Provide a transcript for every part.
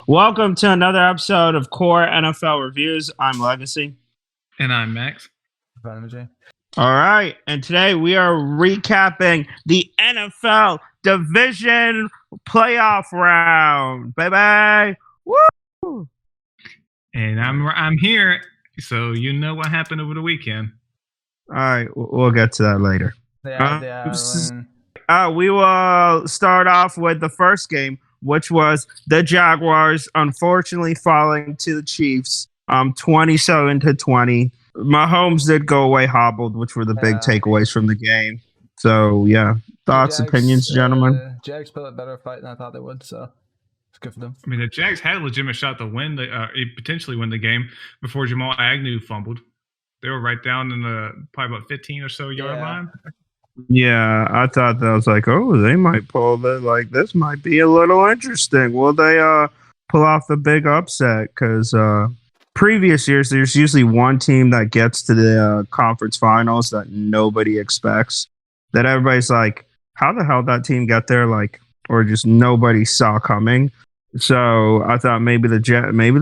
Welcome to another episode of Core NFL Reviews. I'm Legacy. And I'm Max. All right, and today we are recapping the NFL Division Playoff Round, baby. Woo! And I'm here, so you know what happened over the weekend. All right, we'll get to that later. We will start off with the first game, which was the Jaguars unfortunately falling to the Chiefs 27-20. Mahomes did go away hobbled, which were the big takeaways from the game. So, yeah. Thoughts, opinions, gentlemen? Jags put a better fight than I thought they would, so it's good for them. I mean, the Jags had a legitimate shot to win, potentially win the game before Jamal Agnew fumbled. They were right down in the probably about 15 or so yard line. Yeah, I thought that was like, oh, they might pull it. Like, this might be a little interesting. Will they pull off the big upset? Because previous years, there's usually one team that gets to the conference finals that nobody expects. That everybody's like, how the hell that team got there? Like, or just nobody saw coming. So I thought maybe the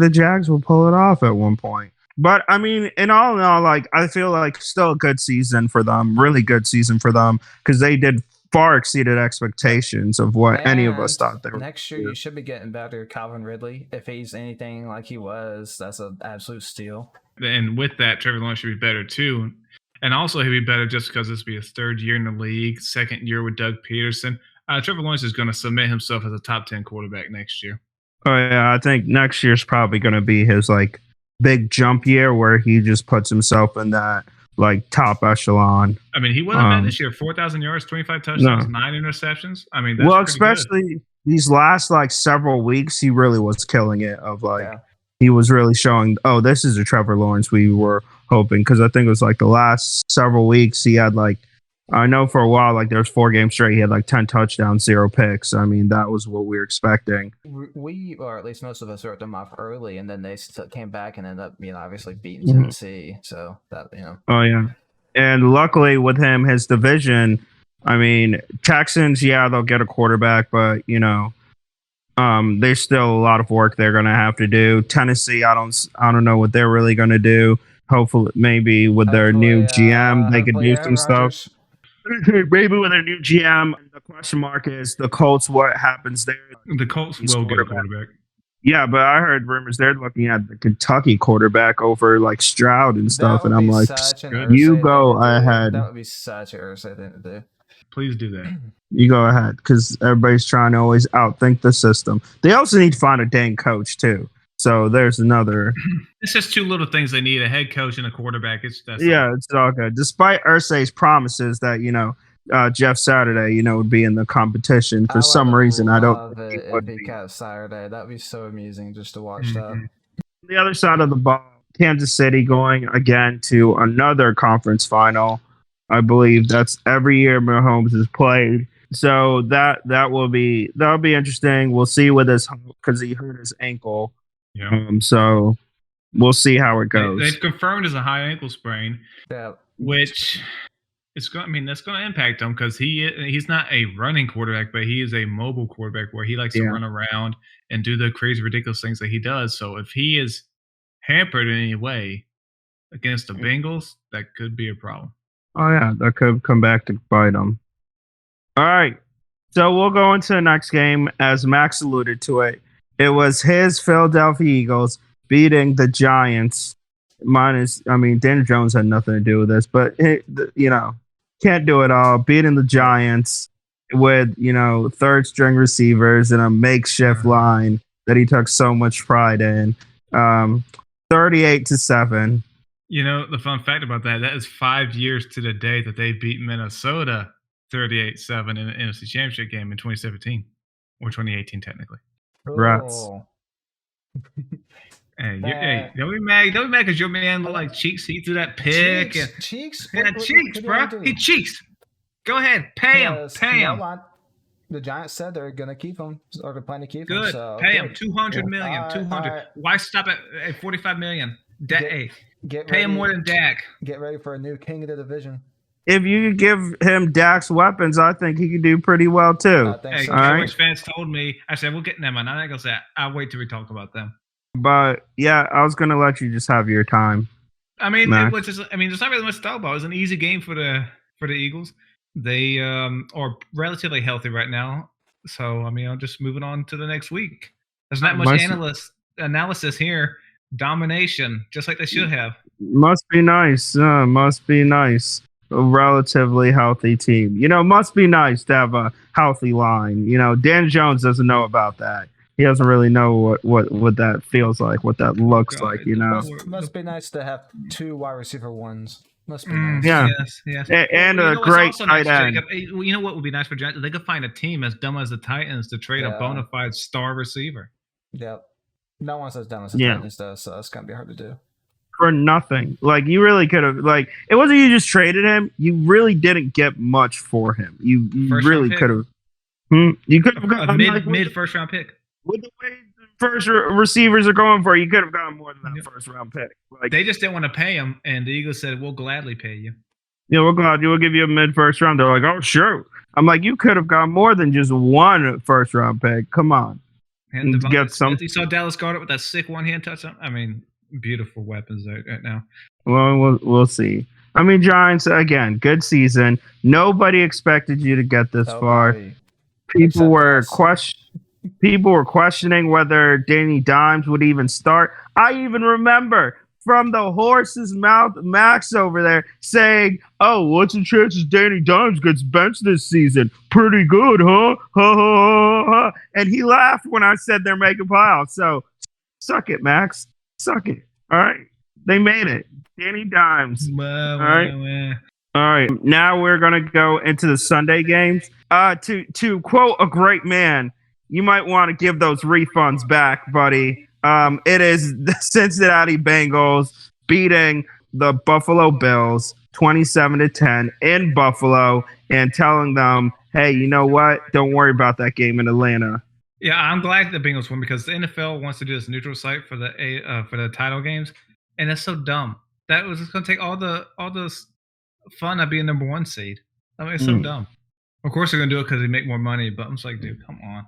Jags will pull it off at one point. But, I mean, in all, like, I feel like still a good season for them, really good season for them, because they did far exceeded expectations of what any of us thought they were. Next year, you should be getting better Calvin Ridley. If he's anything like he was, that's an absolute steal. And with that, Trevor Lawrence should be better, too. And also, he'll be better just because this will be his third year in the league, second year with Doug Peterson. Trevor Lawrence is going to submit himself as a top 10 quarterback next year. Oh, yeah, I think next year's probably going to be his, like, big jump year where he just puts himself in that like top echelon. I mean, he wasn't bad this year. 4,000 yards, 25 touchdowns, 9 interceptions. I mean, that's especially good. These last like several weeks, he really was killing it. He was really showing, oh, this is a Trevor Lawrence we were hoping, because I think it was like the last several weeks he had like, I know for a while, like there was 4 games straight, he had like 10 touchdowns, 0 picks. I mean, that was what we were expecting. We, or at least most of us, wrote them off early, and then they came back and ended up, obviously beating Tennessee. So that, Oh, yeah. And luckily with him, his division, I mean, Texans, yeah, they'll get a quarterback, but, there's still a lot of work they're going to have to do. Tennessee, I don't know what they're really going to do. Hopefully, maybe with their new GM, they could do some stuff. Maybe with their new GM, the question mark is the Colts. What happens there? The Colts will get a quarterback. Yeah, but I heard rumors they're looking at the Kentucky quarterback over like Stroud and stuff, and I'm like, you go ahead. That would be such an Ursay thing to do. Please do that. You go ahead, because everybody's trying to always outthink the system. They also need to find a dang coach too. So there's another. It's just 2 little things they need: a head coach and a quarterback. It's all good. Despite Ursay's promises that Jeff Saturday would be in the competition, for some reason I don't. If he got Saturday, that'd be so amusing just to watch that. The other side of the ball, Kansas City going again to another conference final. I believe that's every year Mahomes has played. So that'll be interesting. We'll see with his, because he hurt his ankle. Yeah. So we'll see how it goes. They've confirmed as a high ankle sprain, yeah. Which it's going. I mean, that's going to impact him because he's not a running quarterback, but he is a mobile quarterback where he likes to run around and do the crazy, ridiculous things that he does. So if he is hampered in any way against the Bengals, that could be a problem. Oh yeah, that could come back to bite him. All right, so we'll go into the next game. As Max alluded to it. It was his Philadelphia Eagles beating the Giants. Daniel Jones had nothing to do with this, but can't do it all. Beating the Giants with third string receivers and a makeshift line that he took so much pride in. 38-7. The fun fact about that is 5 years to the day that they beat Minnesota 38-7 in the NFC Championship game in 2017 or 2018 technically. Rats. Hey, don't be mad because your man looked like Cheeks. He threw that pick. Cheeks? Cheeks, bro. He Cheeks. Go ahead. Pay him. The Giants said they're going to keep him, or they're planning to keep him. Good. So, pay him. $200 million. $200. Why stop at $45 million? Pay him more than Dak. Get ready for a new king of the division. if you could give him Dak's weapons, I think he could do pretty well too. I think Hey, so. Cowboys fans told me. I said we'll get them, and I'm not gonna say. I'll wait till we talk about them. But yeah, I was gonna let you just have your time. I mean, Max. it was just. I mean, there's not really much to talk about. It was an easy game for the Eagles. They are relatively healthy right now. So I mean, I'm just moving on to the next week. There's not much analysis here. Domination, just like they should have. Must be nice. Must be nice. A relatively healthy team. Must be nice to have a healthy line. Dan Jones doesn't know about that. He doesn't really know what that feels like, what that looks like. Must be nice to have 2 wide receiver ones. Must be nice. Yeah. Yes. And a great tight end. You know what would be nice for Giants? They could find a team as dumb as the Titans to trade a bona fide star receiver. Yep. No one's as dumb as the Titans does, so it's gonna be hard to do. For nothing. Like, you really could have, like, it wasn't you just traded him. You really didn't get much for him. You really could have. You could have got a mid first round pick. With the way the first receivers are going for, you could have gotten more than that first round pick. Like, they just didn't want to pay him, and the Eagles said, "We'll gladly pay you." Yeah, we're glad we'll give you a mid first round. They're like, "Oh, sure." I'm like, you could have got more than just 1 first round pick. Come on. And get some. You saw Dallas Goedert with that sick 1-hand touchdown. I mean, beautiful weapons right now. Well, we'll see. I mean, Giants, again, good season. Nobody expected you to get this far. People were questioning whether Danny Dimes would even start. I even remember from the horse's mouth, Max over there saying, "Oh, what's the chances Danny Dimes gets benched this season? Pretty good, huh? Ha, ha, ha, ha." And he laughed when I said they're making playoffs. So, suck it, Max. Suck it. All right. They made it. Danny Dimes. All right. All right. Now we're going to go into the Sunday games. To quote a great man, you might want to give those refunds back, buddy. It is the Cincinnati Bengals beating the Buffalo Bills 27-10 in Buffalo and telling them, "Hey, you know what? Don't worry about that game in Atlanta." Yeah, I'm glad the Bengals won because the NFL wants to do this neutral site for the title games, and that's so dumb. That was just going to take all the fun of being number 1 seed. I mean, it's so dumb. Of course, they're going to do it because they make more money, but I'm just like, dude, come on.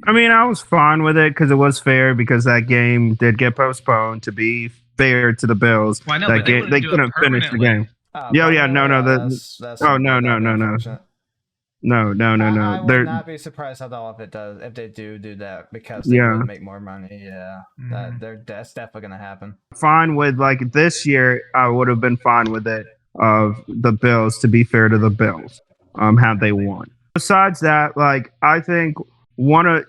I mean, I was fine with it because it was fair because that game did get postponed to be fair to the Bills. Well, I know, that but they couldn't finish the game. No. I would not be surprised at all if they do that because they would make more money. Yeah, that's definitely gonna happen. Fine with like this year, I would have been fine with it of the Bills to be fair to the Bills, had they won. Besides that, like I think one of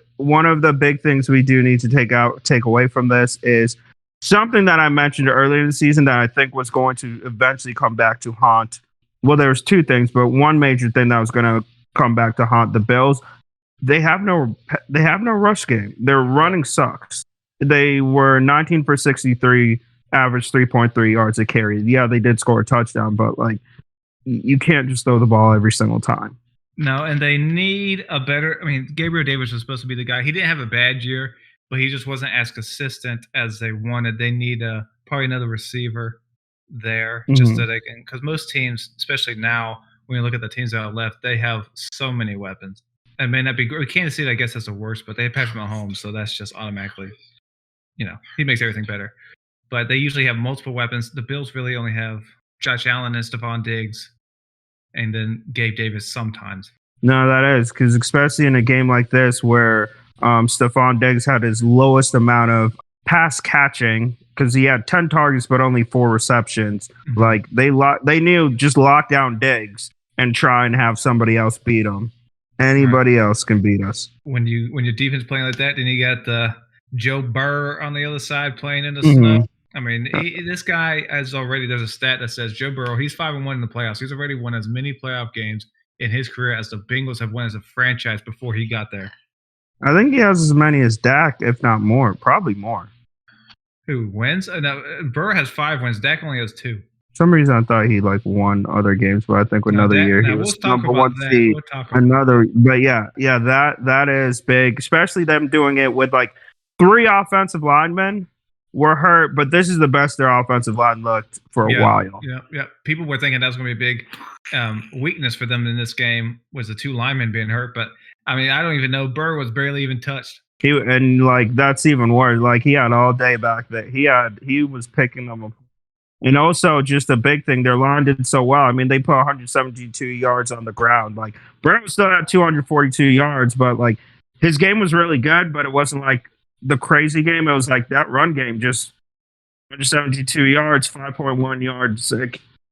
the big things we do need to take away from this is something that I mentioned earlier in the season that I think was going to eventually come back to haunt. Well, there's 2 things, but one major thing that was going to come back to haunt the Bills. They have no rush game. Their running sucks. They were 19 for 63, average 3.3 yards a carry. Yeah, they did score a touchdown, but like you can't just throw the ball every single time. No, and they need a better. I mean, Gabriel Davis was supposed to be the guy. He didn't have a bad year, but he just wasn't as consistent as they wanted. They need probably another receiver there, just so they can. Because most teams, especially now, when you look at the teams that are left, they have so many weapons. It may not be great. Kansas City, I guess, that's the worst, but they have Patrick Mahomes, so that's just automatically, he makes everything better. But they usually have multiple weapons. The Bills really only have Josh Allen and Stephon Diggs, and then Gabe Davis sometimes. No, that is because especially in a game like this where Stephon Diggs had his lowest amount of pass catching because he had 10 targets but only 4 receptions. Mm-hmm. Like they knew just lock down Diggs and try and have somebody else beat him. Anybody else can beat us. When your defense playing like that, then you got Joe Burrow on the other side playing in the snow. I mean, this guy there's a stat that says Joe Burrow, he's 5-1 in the playoffs. He's already won as many playoff games in his career as the Bengals have won as a franchise before he got there. I think he has as many as Dak, if not more. Probably more. Who wins? No, Burrow has 5 wins. Dak only has 2. For some reason, I thought he won other games, but I think year he was number 1 seed. But that is big, especially them doing it with like 3 offensive linemen. were hurt, but this is the best their offensive line looked for a while. Yeah. People were thinking that was going to be a big weakness for them in this game was the 2 linemen being hurt, but I mean, I don't even know. Burr was barely even touched. That's even worse. Like he had all day back there. He was picking them up. And also just a big thing, their line did so well. I mean, they put 172 yards on the ground. Like Burrow still had 242 yards, but like his game was really good, but it wasn't like the crazy game. It was like that run game, just 172 yards, 5.1 yards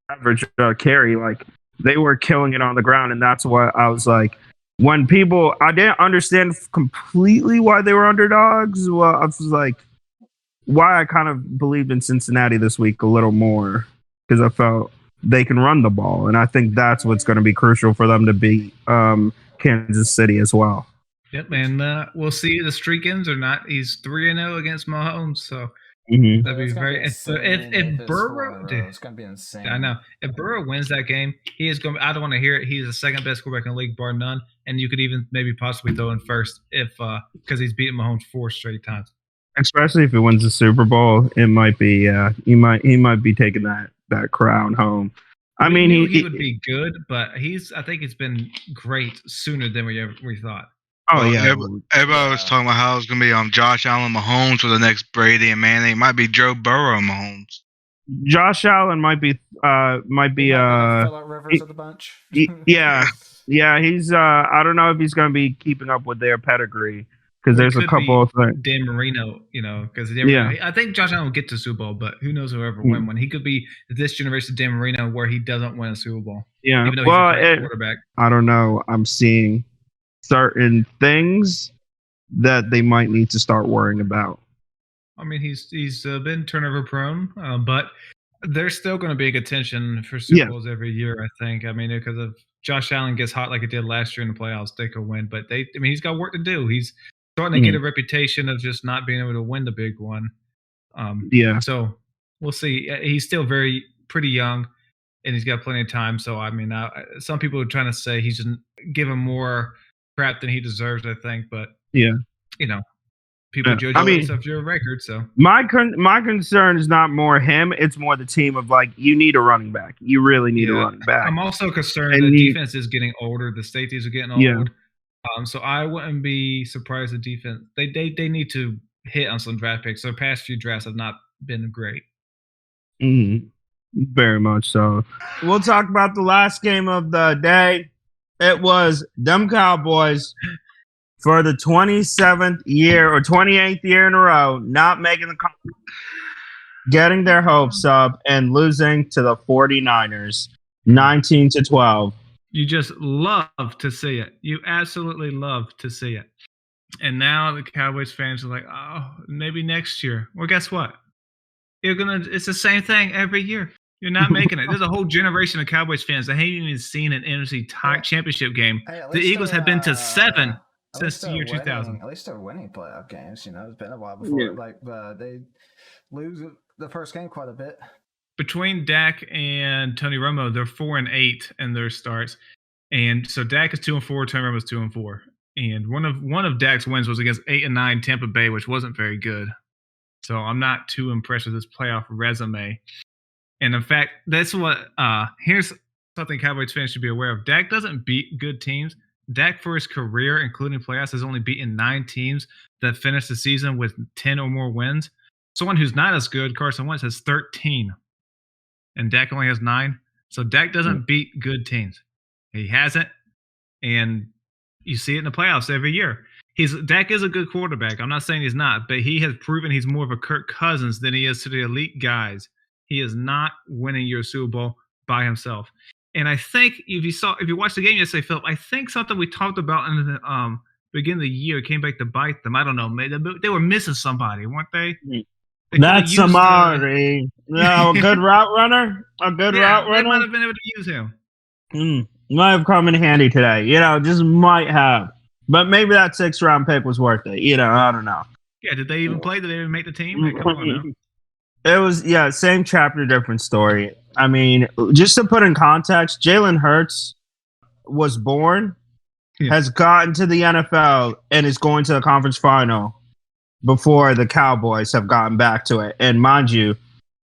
average carry. Like they were killing it on the ground, and that's what I was like. When I didn't understand completely why they were underdogs. Well, I was like, why I kind of believed in Cincinnati this week a little more because I felt they can run the ball, and I think that's what's going to be crucial for them to beat Kansas City as well. Yep, and we'll see if the streak ends or not. He's 3-0 against Mahomes, so that'd be very. If Burrow, dude, it's going to be insane. I know. If Burrow wins that game, he is going. I don't want to hear it. He's the second best quarterback in the league, bar none. And you could even maybe possibly throw in first if because he's beaten Mahomes 4 straight times. Especially if he wins the Super Bowl, it might be he might be taking that crown home. I mean, he would be good, but I think it's been great sooner than we thought. Oh yeah, everybody was talking about how it's going to be Josh Allen, Mahomes for the next Brady and Manning. It might be Joe Burrow and Mahomes. Josh Allen might be Phillip Rivers of the bunch. Yeah, he's I don't know if he's going to be keeping up with their pedigree. Because there's a couple of things. Dan Marino, because I think Josh Allen will get to the Super Bowl, but who knows whoever win one. He could be this generation Dan Marino where he doesn't win a Super Bowl. Yeah, even though he's a great quarterback. I don't know. I'm seeing certain things that they might need to start worrying about. I mean, he's been turnover prone, but there's still going to be a contention for Super Bowls every year, I think. I mean, because if Josh Allen gets hot like it did last year in the playoffs, they could win. But he's got work to do. He's starting to get a reputation of just not being able to win the big one. So we'll see. He's still pretty young, and he's got plenty of time. So, I mean, some people are trying to say he's just given more crap than he deserves, I think. But, people judge you off your record. So my concern is not more him. It's more the team of, like, you need a running back. You really need a running back. I'm also concerned the defense is getting older. The safeties are getting old. Yeah. So I wouldn't be surprised the defense they need to hit on some draft picks. Their past few drafts have not been great. Mm-hmm. Very much so. We'll talk about the last game of the day. It was them Cowboys for the 27th year or 28th year in a row, not making the conference, getting their hopes up and losing to the 49ers 19-12. You just love to see it. You absolutely love to see it. And now the Cowboys fans are like, oh, maybe next year. Well, guess what? It's the same thing every year. You're not making it. There's a whole generation of Cowboys fans that haven't even seen an NFC championship game. The Eagles have been to 7 since the year 2000. At least they're winning playoff games. It's been a while before. They lose the first game quite a bit. Between Dak and Tony Romo, they're 4-8 in their starts, and so Dak is 2-4. Tony Romo is 2-4, and one of Dak's wins was against 8-9 Tampa Bay, which wasn't very good. So I'm not too impressed with his playoff resume. And in fact, that's what here's something Cowboys fans should be aware of. Dak doesn't beat good teams. Dak, for his career, including playoffs, has only beaten 9 teams that finished the season with 10 or more wins. Someone who's not as good, Carson Wentz, has 13. And Dak only has 9. So Dak doesn't beat good teams. He hasn't. And you see it in the playoffs every year. Dak is a good quarterback. I'm not saying he's not, but he has proven he's more of a Kirk Cousins than he is to the elite guys. He is not winning your Super Bowl by himself. And I think if you watched the game yesterday, Philip, I think something we talked about in the beginning of the year came back to bite them. I don't know. They were missing somebody, weren't they? That's somebody. A good route runner? A good route runner? They might have been able to use him. Might have come in handy today. Just might have. But maybe that 6th round pick was worth it. I don't know. Yeah, did they even play? Did they even make the team? Come on now. It was, same chapter, different story. I mean, just to put in context, Jalen Hurts was born, has gotten to the NFL, and is going to the conference final before the Cowboys have gotten back to it. And mind you,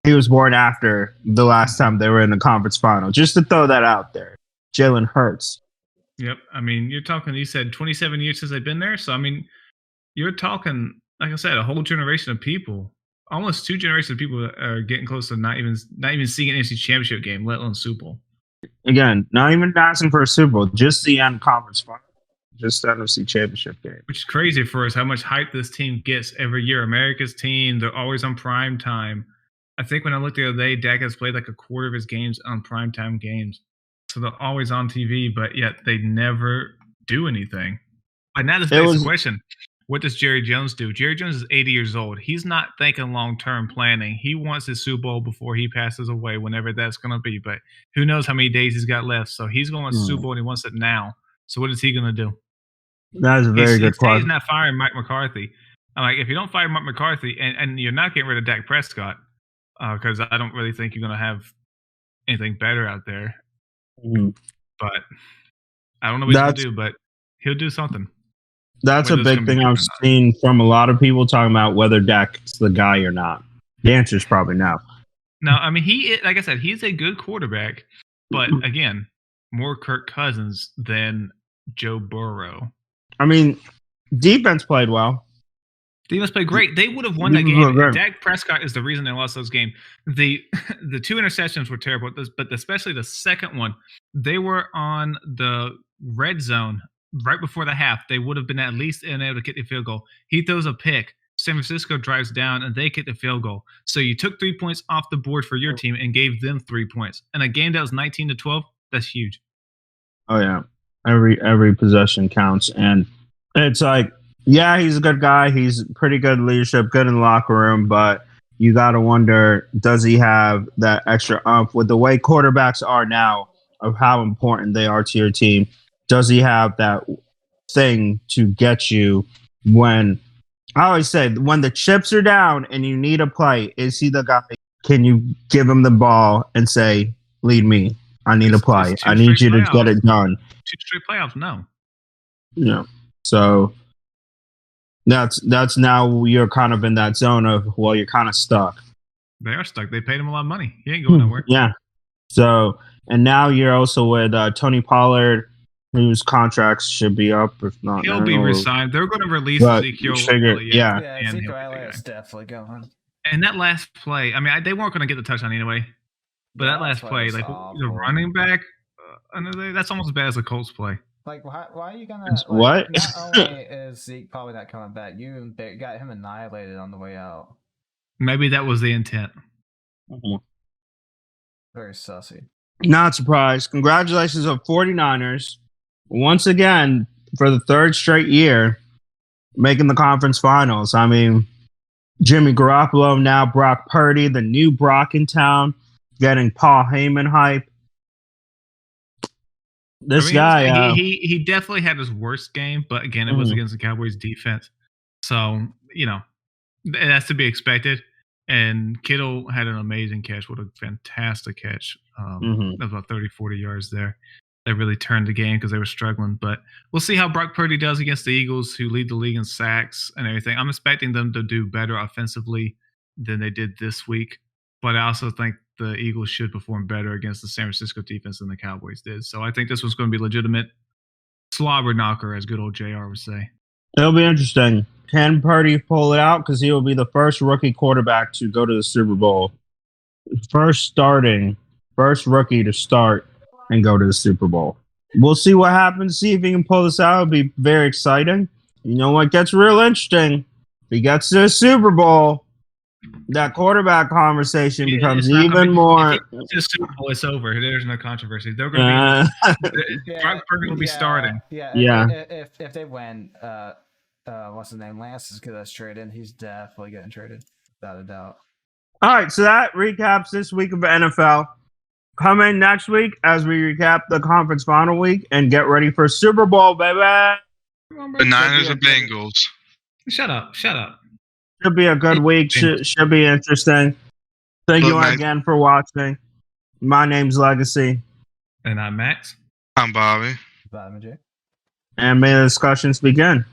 he was born after the last time they were in the conference final. Just to throw that out there. Jalen Hurts. Yep. I mean, you said 27 years since they've been there. So, I mean, you're talking, like I said, a whole generation of people. Almost 2 generations of people that are getting close to not even seeing an NFC Championship game, let alone Super Bowl. Again, not even asking for a Super Bowl, just the end conference final. Just the NFC Championship game. Which is crazy for us, how much hype this team gets every year. America's team, they're always on prime time. I think when I looked the other day, Dak has played like a quarter of his games on primetime games. So they're always on TV, but yet they never do anything. But now this begs the question, what does Jerry Jones do? Jerry Jones is 80 years old. He's not thinking long-term planning. He wants his Super Bowl before he passes away, whenever that's going to be. But who knows how many days he's got left. So he's going to Super Bowl and he wants it now. So what is he going to do? That is a very good question. He's not firing Mike McCarthy. I'm like, if you don't fire Mike McCarthy and you're not getting rid of Dak Prescott, because I don't really think you're going to have anything better out there. But I don't know what he's going to do, but he'll do something. That's a big thing I've seen from a lot of people talking about whether Dak's the guy or not. The answer is probably no. No, I mean, like I said, he's a good quarterback, but again, more Kirk Cousins than Joe Burrow. I mean, defense played well. Defense played great. They would have won that game. Dak Prescott is the reason they lost those games. The 2 interceptions were terrible, but especially the second one, they were on the red zone right before the half. They would have been at least able to kick the field goal. He throws a pick. San Francisco drives down, and they kick the field goal. So you took 3 points off the board for your team and gave them 3 points. And a game that was 19-12, that's huge. Oh, yeah. Every possession counts. And it's like, yeah, he's a good guy. He's pretty good leadership, good in the locker room. But you got to wonder, does he have that extra oomph with the way quarterbacks are now of how important they are to your team? Does he have that thing to get you when, I always say, when the chips are down and you need a play, is he the guy? Can you give him the ball and say, lead me? I need a play. I need you to get it done. 2 straight playoffs, no. Yeah. So that's now you're kind of in that zone of, well, you're kind of stuck. They are stuck. They paid him a lot of money. He ain't going nowhere. Yeah. So, and now you're also with Tony Pollard, whose contracts should be up. If not, he'll be resigned. They're going to release Ezekiel. Ezekiel Elliott's definitely going. And that last play, I mean, they weren't going to get the touchdown anyway. But that last play, like the running back, that's almost as bad as a Colts play. Like, why are you gonna? Like, what? Not only is Zeke probably not coming back, you got him annihilated on the way out. Maybe that was the intent. Very sussy. Not surprised. Congratulations on 49ers. Once again, for the 3rd straight year, making the conference finals. I mean, Jimmy Garoppolo, now Brock Purdy, the new Brock in town, getting Paul Heyman hype. He definitely had his worst game, but again, it was against the Cowboys defense. So, that's to be expected. And Kittle had an amazing catch. What a fantastic catch. About 30, 40 yards there. They really turned the game because they were struggling. But we'll see how Brock Purdy does against the Eagles, who lead the league in sacks and everything. I'm expecting them to do better offensively than they did this week. But I also think the Eagles should perform better against the San Francisco defense than the Cowboys did. So I think this was going to be legitimate slobber knocker, as good old JR would say. It'll be interesting. Can Purdy pull it out? Because he will be the first rookie quarterback to go to the Super Bowl. First rookie to start and go to the Super Bowl. We'll see what happens. See if he can pull this out. It'll be very exciting. You know what gets real interesting? If he gets to the Super Bowl, that quarterback conversation becomes even more. If the Super Bowl is over. There's no controversy. They're going to be. Brock Purdy will be starting. If they win, what's his name? Lance is good as traded. He's definitely getting traded, without a doubt. All right, so that recaps this week of the NFL. Come in next week as we recap the conference final week and get ready for Super Bowl, baby. The Niners and Bengals. Shut up. Should be a good week. Should be interesting. Thank you again for watching. My name's Legacy. And I'm Max. I'm Bobby. Bye, Jay. And may the discussions begin.